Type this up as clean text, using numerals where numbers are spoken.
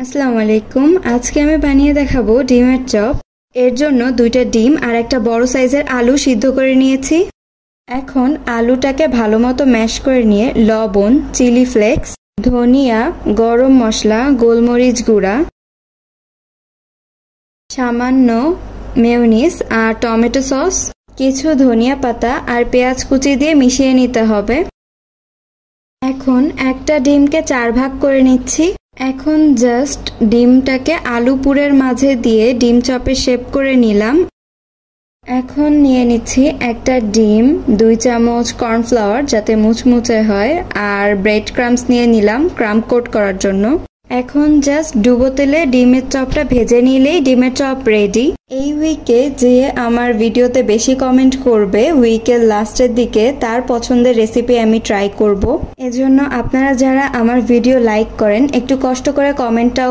আসসালামু আলাইকুম। আজকে আমি বানিয়ে দেখাবো ডিমের চপ। এর জন্য 2টা ডিম আর একটা বড় সাইজের আলু সিদ্ধ করে নিয়েছি। এখন আলুটাকে ভালো মতো ম্যাশ করে নিয়ে লবণ, চিলি ফ্লেক্স, ধনিয়া, গরম মশলা, গোলমরিচ গুঁড়া, সামান্য মেয়োনিজ আর টমেটো সস, কিছু ধনিয়া পাতা আর পেঁয়াজ কুচি দিয়ে মিশিয়ে নিতে হবে। এখন একটা ডিমকে 4 ভাগ করে নিচ্ছি। এখন জাস্ট ডিমটাকে আলু পুরের মাঝে দিয়ে ডিম চপের শেপ করে নিলাম। এখন নিয়ে নিচ্ছি একটা ডিম, 2 চামচ কর্নফ্লাওয়ার যাতে মুচমুচে হয়, আর ব্রেড ক্রাম্বস নিয়ে নিলাম ক্রাম্ব কোট করার জন্য। এখন জাস্ট ডুবো তেলে ডিমের চপটা ভেজে নিলেই ডিমের চপ রেডি। এই উইকে যে আমার ভিডিওতে বেশি কমেন্ট করবে উইকের লাস্টের দিকে তার পছন্দের রেসিপি আমি ট্রাই করব। এজন্য আপনারা যারা আমার ভিডিও লাইক করেন একটু কষ্ট করে কমেন্টটাও